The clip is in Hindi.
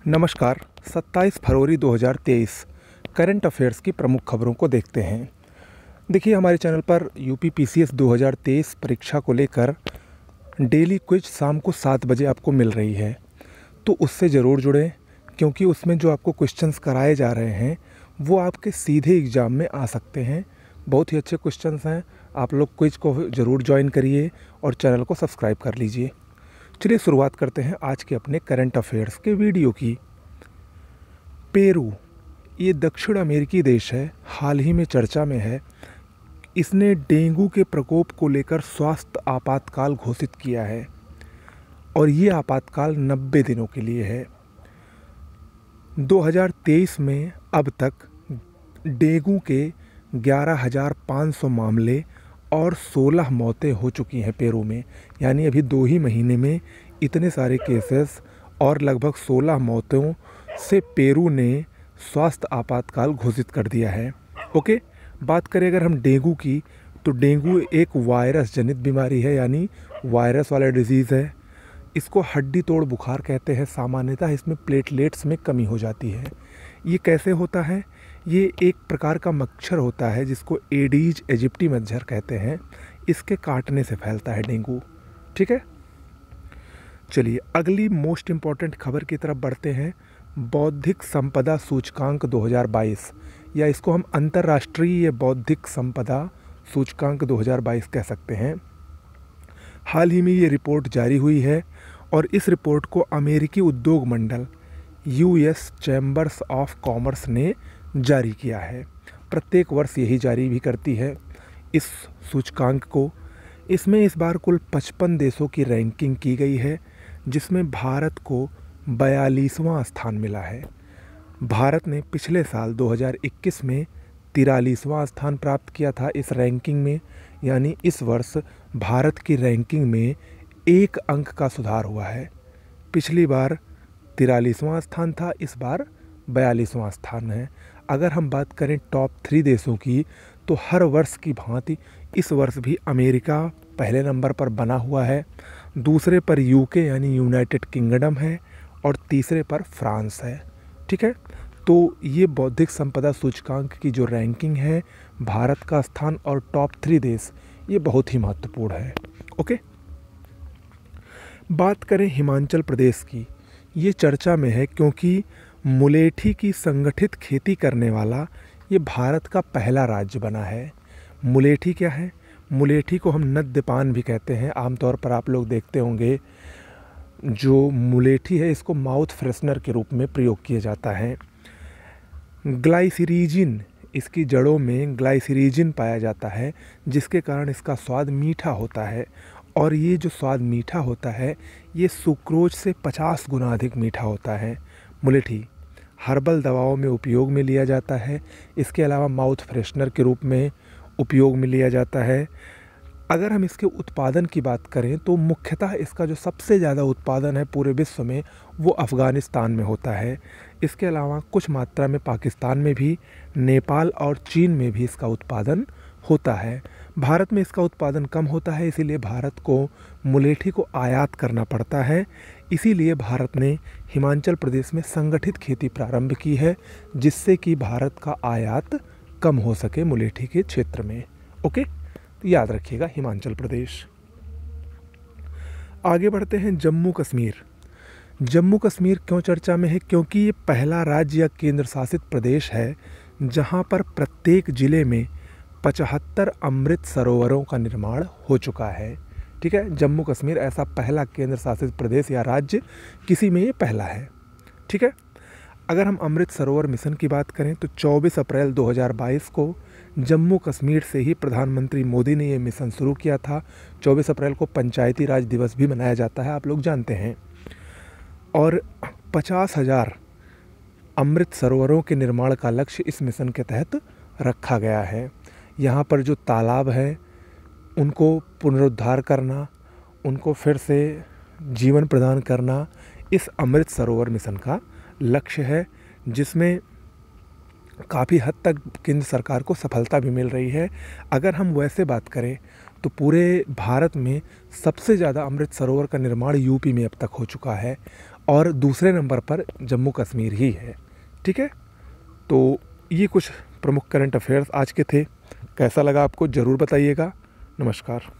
नमस्कार। 27 फरवरी 2023 करंट अफेयर्स की प्रमुख खबरों को देखते हैं। देखिए, हमारे चैनल पर यूपी पीसीएस 2023 परीक्षा को लेकर डेली क्विज शाम को 7 बजे आपको मिल रही है, तो उससे ज़रूर जुड़ें, क्योंकि उसमें जो आपको क्वेश्चंस कराए जा रहे हैं वो आपके सीधे एग्ज़ाम में आ सकते हैं। बहुत ही अच्छे क्वेश्चंस हैं। आप लोग क्विज को ज़रूर ज्वाइन करिए और चैनल को सब्सक्राइब कर लीजिए। चलिए शुरुआत करते हैं आज के अपने करंट अफेयर्स के वीडियो की। पेरू, ये दक्षिण अमेरिकी देश है, हाल ही में चर्चा में है। इसने डेंगू के प्रकोप को लेकर स्वास्थ्य आपातकाल घोषित किया है और ये आपातकाल 90 दिनों के लिए है। 2023 में अब तक डेंगू के 11,500 मामले और 16 मौतें हो चुकी हैं पेरू में। यानी अभी 2 ही महीने में इतने सारे केसेस और लगभग 16 मौतों से पेरू ने स्वास्थ्य आपातकाल घोषित कर दिया है। ओके, बात करें अगर हम डेंगू की, तो डेंगू एक वायरस जनित बीमारी है, यानी वायरस वाला डिजीज़ है। इसको हड्डी तोड़ बुखार कहते हैं। सामान्यतः इसमें प्लेटलेट्स में कमी हो जाती है। ये कैसे होता है? ये एक प्रकार का मच्छर होता है जिसको एडीज एजिप्टी मच्छर कहते हैं। इसके काटने से फैलता है डेंगू। ठीक है, चलिए अगली मोस्ट इम्पॉर्टेंट खबर की तरफ बढ़ते हैं। बौद्धिक संपदा सूचकांक 2022, या इसको हम अंतर्राष्ट्रीय बौद्धिक संपदा सूचकांक 2022 कह सकते हैं। हाल ही में ये रिपोर्ट जारी हुई है और इस रिपोर्ट को अमेरिकी उद्योग मंडल यूएस चैम्बर्स ऑफ कॉमर्स ने जारी किया है। प्रत्येक वर्ष यही जारी भी करती है इस सूचकांक को। इसमें इस बार कुल 55 देशों की रैंकिंग की गई है, जिसमें भारत को 42वां स्थान मिला है। भारत ने पिछले साल 2021 में 43वां स्थान प्राप्त किया था इस रैंकिंग में। यानी इस वर्ष भारत की रैंकिंग में 1 अंक का सुधार हुआ है। पिछली बार 43वां स्थान था, इस बार 42वां स्थान है। अगर हम बात करें टॉप 3 देशों की, तो हर वर्ष की भांति इस वर्ष भी अमेरिका पहले नंबर पर बना हुआ है, दूसरे पर यूके यानी यूनाइटेड किंगडम है और तीसरे पर फ्रांस है। ठीक है, तो ये बौद्धिक संपदा सूचकांक की जो रैंकिंग है, भारत का स्थान और टॉप 3 देश, ये बहुत ही महत्वपूर्ण है। ओके, बात करें हिमाचल प्रदेश की। ये चर्चा में है क्योंकि मुलेठी की संगठित खेती करने वाला ये भारत का पहला राज्य बना है। मुलेठी क्या है? मुलेठी को हम नद्यपान भी कहते हैं। आमतौर पर आप लोग देखते होंगे जो मुलेठी है इसको माउथ फ्रेशनर के रूप में प्रयोग किया जाता है। ग्लाइसिरीजिन, इसकी जड़ों में ग्लाइसिरीजिन पाया जाता है, जिसके कारण इसका स्वाद मीठा होता है। और ये जो स्वाद मीठा होता है, ये सुक्रोज से 50 गुना अधिक मीठा होता है। मुलेठी हर्बल दवाओं में उपयोग में लिया जाता है। इसके अलावा माउथ फ्रेशनर के रूप में उपयोग में लिया जाता है। अगर हम इसके उत्पादन की बात करें तो मुख्यतः इसका जो सबसे ज़्यादा उत्पादन है पूरे विश्व में, वो अफ़गानिस्तान में होता है। इसके अलावा कुछ मात्रा में पाकिस्तान में भी, नेपाल और चीन में भी इसका उत्पादन होता है। भारत में इसका उत्पादन कम होता है, इसीलिए भारत को मुलेठी को आयात करना पड़ता है। इसीलिए भारत ने हिमाचल प्रदेश में संगठित खेती प्रारंभ की है, जिससे कि भारत का आयात कम हो सके मुलेठी के क्षेत्र में। ओके, तो याद रखिएगा हिमाचल प्रदेश। आगे बढ़ते हैं जम्मू कश्मीर। जम्मू कश्मीर क्यों चर्चा में है? क्योंकि ये पहला राज्य या केंद्र शासित प्रदेश है जहां पर प्रत्येक ज़िले में 75 अमृत सरोवरों का निर्माण हो चुका है। ठीक है, जम्मू कश्मीर ऐसा पहला केंद्र शासित प्रदेश या राज्य, किसी में ये पहला है। ठीक है, अगर हम अमृत सरोवर मिशन की बात करें तो 24 अप्रैल 2022 को जम्मू कश्मीर से ही प्रधानमंत्री मोदी ने ये मिशन शुरू किया था। 24 अप्रैल को पंचायती राज दिवस भी मनाया जाता है, आप लोग जानते हैं। और 50,000 अमृत सरोवरों के निर्माण का लक्ष्य इस मिशन के तहत रखा गया है। यहाँ पर जो तालाब हैं उनको पुनरुद्धार करना, उनको फिर से जीवन प्रदान करना, इस अमृत सरोवर मिशन का लक्ष्य है, जिसमें काफ़ी हद तक केंद्र सरकार को सफलता भी मिल रही है। अगर हम वैसे बात करें तो पूरे भारत में सबसे ज़्यादा अमृत सरोवर का निर्माण यूपी में अब तक हो चुका है और दूसरे नंबर पर जम्मू कश्मीर ही है। ठीक है, तो ये कुछ प्रमुख करंट अफेयर्स आज के थे। कैसा लगा आपको ज़रूर बताइएगा। नमस्कार।